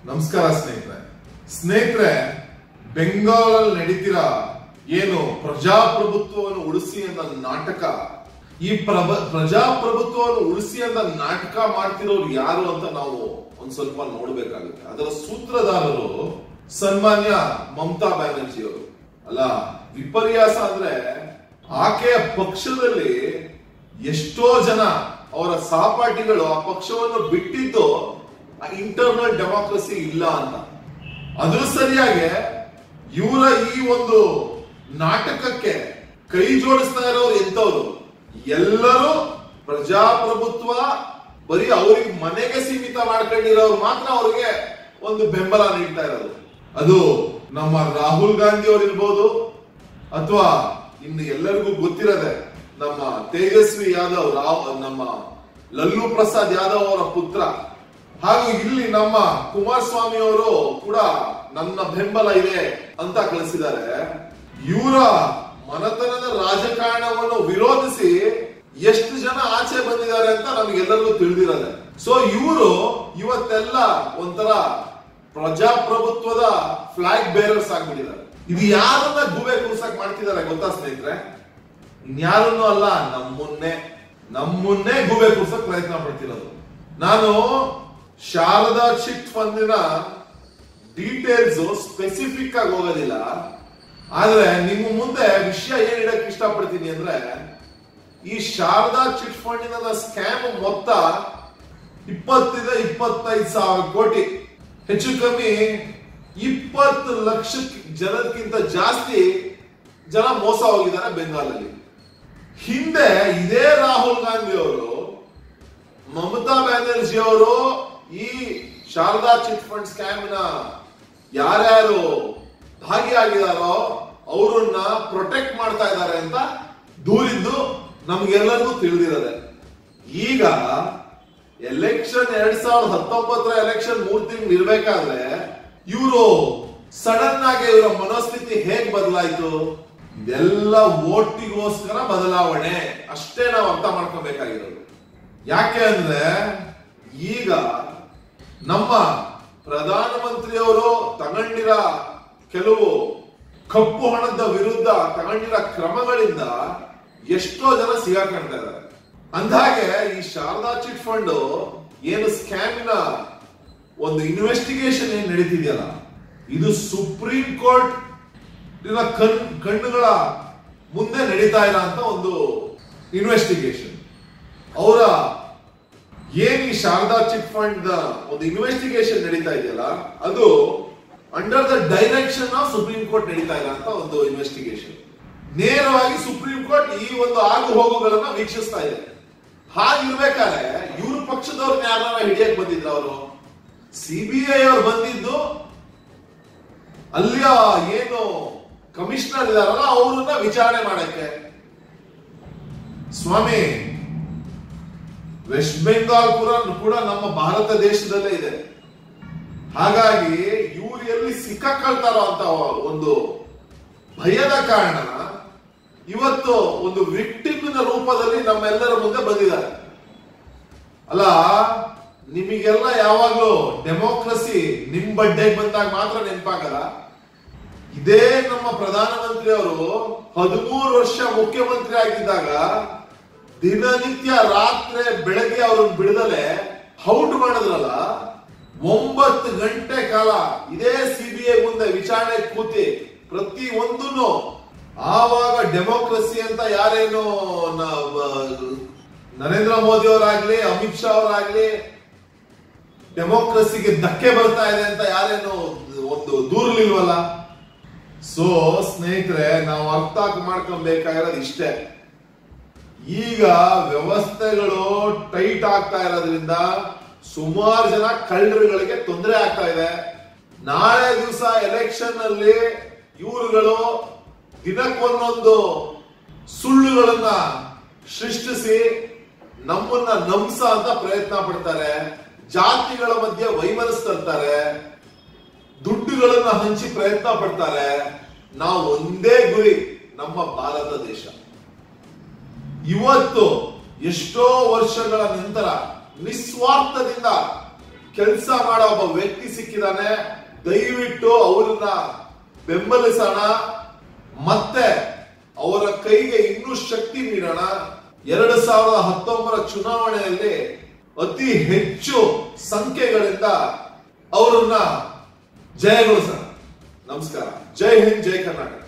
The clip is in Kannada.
ನಮಸ್ಕಾರ ಸ್ನೇಹಿತರೆ ಬೆಂಗಾಲಲ್ಲಿ ನಡೀತಿರೋ ಏನು ಪ್ರಜಾಪ್ರಭುತ್ವವನ್ನು ಉಳಿಸಿ ಅಂತ ನಾಟಕ, ಈ ಪ್ರಜಾಪ್ರಭುತ್ವವನ್ನು ಉಳಿಸಿ ಅಂತ ನಾಟಕ ಮಾಡ್ತಿರೋರು ಯಾರು ಅಂತ ನಾವು ಒಂದ್ ಸ್ವಲ್ಪ ನೋಡ್ಬೇಕಾಗುತ್ತೆ. ಅದರ ಸೂತ್ರಧಾರರು ಸನ್ಮಾನ್ಯ ಮಮತಾ ಬ್ಯಾನರ್ಜಿ ಅವರು. ಅಲ್ಲ, ವಿಪರ್ಯಾಸ ಅಂದ್ರೆ ಆಕೆಯ ಪಕ್ಷದಲ್ಲಿ ಎಷ್ಟೋ ಜನ ಅವರ ಸಹಪಾಠಿಗಳು ಆ ಪಕ್ಷವನ್ನು ಬಿಟ್ಟಿದ್ದು ಇಂಟರ್ನಲ್ ಡೆಮಾಕ್ರಸಿ ಇಲ್ಲ ಅಂತ. ಅದ್ರ ಸರಿಯಾಗಿ ಇವರ ಈ ಒಂದು ನಾಟಕಕ್ಕೆ ಕೈ ಜೋಡಿಸ್ತಾ ಇರೋರು ಎಂತವ್ರು? ಎಲ್ಲರೂ ಪ್ರಜಾಪ್ರಭುತ್ವ ಬರೀ ಅವ್ರಿಗೆ ಮನೆಗೆ ಸೀಮಿತ ಮಾಡ್ಕೊಂಡಿರೋರು ಮಾತ್ರ ಅವ್ರಿಗೆ ಒಂದು ಬೆಂಬಲ ನೀಡ್ತಾ ಇರೋದು. ಅದು ನಮ್ಮ ರಾಹುಲ್ ಗಾಂಧಿ ಅವರು ಇರ್ಬೋದು, ಅಥವಾ ಇನ್ನು ಎಲ್ಲರಿಗೂ ಗೊತ್ತಿರದೆ ನಮ್ಮ ತೇಜಸ್ವಿ ಯಾದವ್, ನಮ್ಮ ಲಲ್ಲೂ ಪ್ರಸಾದ್ ಯಾದವ್ ಅವರ ಪುತ್ರ, ಹಾಗೂ ಇಲ್ಲಿ ನಮ್ಮ ಕುಮಾರಸ್ವಾಮಿ ಅವರು ಕೂಡ ನನ್ನ ಬೆಂಬಲ ಇದೆ ಅಂತ ಕಳಿಸಿದ್ದಾರೆ. ಇವರ ಮನತನದ ರಾಜಕಾರಣವನ್ನು ವಿರೋಧಿಸಿ ಎಷ್ಟು ಜನ ಆಚೆ ಬಂದಿದ್ದಾರೆ ಅಂತ ನಮ್ಗೆಲ್ಲರಿಗೂ ತಿಳಿದಿರೋದೆ. ಸೊ ಇವರು ಇವತ್ತೆಲ್ಲ ಒಂಥರ ಪ್ರಜಾಪ್ರಭುತ್ವದ ಫ್ಲಾಗ್ ಬೇರರ್ಸ್ ಆಗ್ಬಿಟ್ಟಿದ್ದಾರೆ. ಇದು ಯಾರನ್ನ ಗೂಬೆ ಕೂರ್ಸಕ್ ಮಾಡ್ತಿದ್ದಾರೆ ಗೊತ್ತಾ ಸ್ನೇಹಿತರೆ? ಇನ್ಯಾರನ್ನೂ ಅಲ್ಲ, ನಮ್ಮನ್ನೇ ಗೂಬೆ ಕೂರ್ಸಕ್ ಪ್ರಯತ್ನ ಪಡ್ತಿರೋದು. ನಾನು ಶಾರದಾ ಚಿಟ್ ಫಂಡಿನ ಡೀಟೇಲ್ಸ್ ಸ್ಪೆಸಿಫಿಕ್ ಆಗಿ ಹೋಗೋದಿಲ್ಲ, ಆದ್ರೆ ನಿಮ್ಮ ಮುಂದೆ ವಿಷಯ ಏನ್ ಇಡಕ್ ಇಷ್ಟಪಡ್ತೀನಿ ಅಂದ್ರೆ, ಈ ಶಾರದಾ ಚಿಟ್ ಫಂಡಿನ ಸ್ಕ್ಯಾಮ್ ಮೊತ್ತ 25 ಸಾವಿರ ಕೋಟಿ, ಹೆಚ್ಚು ಕಮ್ಮಿ 20 ಲಕ್ಷ ಜನಕ್ಕಿಂತ ಜಾಸ್ತಿ ಜನ ಮೋಸ ಹೋಗಿದ್ದಾರೆ ಬೆಂಗಾಲಲ್ಲಿ. ಹಿಂದೆ ಇದೇ ರಾಹುಲ್ ಗಾಂಧಿ ಅವರು, ಮಮತಾ ಬ್ಯಾನರ್ಜಿ ಅವರು ಈ ಶಾರದಾ ಚಿಟ್ ಫಂಡ್ ಸ್ಕ್ಯಾಮ್ನ ಯಾರ್ಯಾರು ಭಾಗಿಯಾಗಿದಾರೋ ಅವರನ್ನ ಪ್ರೊಟೆಕ್ಟ್ ಮಾಡ್ತಾ ಇದ್ದಾರೆ ಅಂತ ದೂರಿದ್ದು ನಮ್ಗೆಲ್ಲರಿಗೂ ತಿಳಿದಿರದೆ. ಈಗ ಎಲೆಕ್ಷನ್ 2019 ಎಲೆಕ್ಷನ್ 3 ತಿಂಗಳು ಇರ್ಬೇಕಾದ್ರೆ ಇವರು ಸಡನ್ ಆಗಿ ಇವರ ಮನೋಸ್ಥಿತಿ ಹೇಗ್ ಬದಲಾಯಿತು? ಇದೆಲ್ಲ ಓಟಿಗೋಸ್ಕರ ಬದಲಾವಣೆ, ಅಷ್ಟೇ ನಾವು ಅರ್ಥ ಮಾಡ್ಕೋಬೇಕಾಗಿರೋದು. ಯಾಕೆ ಅಂದ್ರೆ ಈಗ ನಮ್ಮ ಪ್ರಧಾನಮಂತ್ರಿಯವರು ತಗೊಂಡಿರೋ ಕೆಲವು ಕಪ್ಪು ಹಣದ ವಿರುದ್ಧ ತಗೊಂಡಿರೋ ಕ್ರಮಗಳಿಂದ ಎಷ್ಟೋ ಜನ ಸಿಗಾಕೊಳ್ತಾ ಇದ್ದಾರೆ. ಅಂದಾಗೆ ಈ ಶಾರದಾ ಚಿಟ್ ಫಂಡ್ ಏನು ಸ್ಕ್ಯಾಮಿನ ಒಂದು ಇನ್ವೆಸ್ಟಿಗೇಷನ್ ಏನ್ ನಡೀತಿದೆಯಲ್ಲ, ಇದು ಸುಪ್ರೀಂ ಕೋರ್ಟ್ ಕಣ್ಣುಗಳ ಮುಂದೆ ನಡೀತಾ ಇರೋ ಅಂತ ಒಂದು ಇನ್ವೆಸ್ಟಿಗೇಷನ್. ಅವರ ಏನ್ ಈ ಶಾರದಾ ಚಿಟ್ ಫಂಡ್ ಒಂದು ಇನ್ವೆಸ್ಟಿಗೇಷನ್ ನಡೀತಾ ಇದೆಯಲ್ಲ, ಅದು under the direction of supreme court ನಡೀತಾ ಇಲ್ಲ ಅಂತ ಒಂದು ಇನ್ವೆಸ್ಟಿಗೇಷನ್. ನೇರವಾಗಿ ಸುಪ್ರೀಂ ಕೋರ್ಟ್ ಈ ಒಂದು ಆಗು ಹೋಗುಗಳನ್ನ ವೀಕ್ಷಿಸ್ತಾ ಇದೆ. ಹಾಗಿರ್ಬೇಕಾದ್ರೆ ಇವ್ರ ಪಕ್ಷದವ್ರನ್ನ ಯಾರನ್ನ ಹಿಡಿಯಕ್ ಬಂದಿದ್ರು ಅವರು? ಸಿಬಿಐ ಅವ್ರು ಬಂದಿದ್ದು ಅಲ್ಲಿಯ ಏನು ಕಮಿಷನರ್ ಇದಾರಲ್ಲ ಅವ್ರನ್ನ ವಿಚಾರಣೆ ಮಾಡಕ್ಕೆ. ಸ್ವಾಮಿ, ವೆಸ್ಟ್ ಬೆಂಗಾಲ್ ಕೂಡ ನಮ್ಮ ಭಾರತ ದೇಶದಲ್ಲೇ ಇದೆ. ಹಾಗಾಗಿ ಇವ್ರು ಎಲ್ಲಿ ಸಿಕ್ಕಾಕೊಳ್ತಾರೋ ಅಂತ ಒಂದು ಭಯದ ಕಾರಣ ಇವತ್ತು ಒಂದು ವಿಕ್ಟಿಮ್ನ ರೂಪದಲ್ಲಿ ನಮ್ಮೆಲ್ಲರ ಮುಂದೆ ಬಂದಿದ್ದಾರೆ. ಅಲ್ಲ, ನಿಮಗೆಲ್ಲ ಯಾವಾಗ್ಲೂ ಡೆಮೋಕ್ರಸಿ ನಿಮ್ ಬಡ್ಡೆಗೆ ಬಂದಾಗ ಮಾತ್ರ ನೆನಪಾಗಲ್ಲ. ಇದೇ ನಮ್ಮ ಪ್ರಧಾನಮಂತ್ರಿ ಅವರು 13 ವರ್ಷ ಮುಖ್ಯಮಂತ್ರಿ ಆಗಿದ್ದಾಗ ದಿನನಿತ್ಯ ರಾತ್ರಿ ಬೆಳಗ್ಗೆ ಅವ್ರನ್ನ ಬಿಡದಲೆ ಔಟ್ ಮಾಡಿದ್ರಲ್ಲ. 9 ಗಂಟೆ ಕಾಲ ಇದೇ ಸಿಬಿಐ ಮುಂದೆ ವಿಚಾರಣೆ ಕೂತಿ ಪ್ರತಿ ಒಂದನ್ನು ಆವಾಗ ಡೆಮೋಕ್ರಸಿ ಅಂತ ಯಾರೇನು ನರೇಂದ್ರ ಮೋದಿ ಅವರಾಗ್ಲಿ, ಅಮಿತ್ ಶಾ ಅವರಾಗ್ಲಿ, ಡೆಮೋಕ್ರಸಿಗೆ ಧಕ್ಕೆ ಬರ್ತಾ ಇದೆ ಅಂತ ಯಾರೇನು ಒಂದು ದೂರಲಿಲ್ವಲ್ಲ. ಸೊ ಸ್ನೇಹಿತರೆ, ನಾವು ಅರ್ಥ ಮಾಡ್ಕೊಬೇಕಾಗಿರೋದು ಇಷ್ಟೇ. ಈಗ ವ್ಯವಸ್ಥೆಗಳು ಟೈಟ್ ಆಗ್ತಾ ಇರೋದ್ರಿಂದ ಸುಮಾರು ಜನ ಕಳ್ಳರುಗಳಿಗೆ ತೊಂದರೆ ಆಗ್ತಾ ಇದೆ. ನಾಳೆ ದಿವಸ ಎಲೆಕ್ಷನ್ ಅಲ್ಲಿ ಇವರುಗಳು ದಿನಕ್ಕೊಂದೊಂದು ಸುಳ್ಳುಗಳನ್ನ ಸೃಷ್ಟಿಸಿ ನಮ್ಮನ್ನ ನಂಬಿಸ ಅಂತ ಪ್ರಯತ್ನ ಪಡ್ತಾರೆ. ಜಾತಿಗಳ ಮಧ್ಯೆ ವೈಮನಸ್ಸು ತರ್ತಾರೆ, ದುಡ್ಡುಗಳನ್ನ ಹಂಚಿ ಪ್ರಯತ್ನ ಪಡ್ತಾರೆ. ನಾವು ಒಂದೇ ಗುರಿ, ನಮ್ಮ ಭಾರತ ದೇಶ. ಇವತ್ತು ಎಷ್ಟೋ ವರ್ಷಗಳ ನಂತರ ನಿಸ್ವಾರ್ಥದಿಂದ ಕೆಲಸ ಮಾಡೋ ಒಬ್ಬ ವ್ಯಕ್ತಿ ಸಿಕ್ಕಿದಾನೆ. ದಯವಿಟ್ಟು ಅವರನ್ನ ಬೆಂಬಲಿಸೋಣ, ಮತ್ತೆ ಅವರ ಕೈಗೆ ಇನ್ನೂ ಶಕ್ತಿ ನೀಡೋಣ. 2019 ಚುನಾವಣೆಯಲ್ಲಿ ಅತಿ ಹೆಚ್ಚು ಸಂಖ್ಯೆಗಳಿಂದ ಅವರನ್ನ ಜಯಗೊಳಿಸೋಣ. ನಮಸ್ಕಾರ. ಜೈ ಹಿಂದ್, ಜೈ ಕರ್ನಾಟಕ.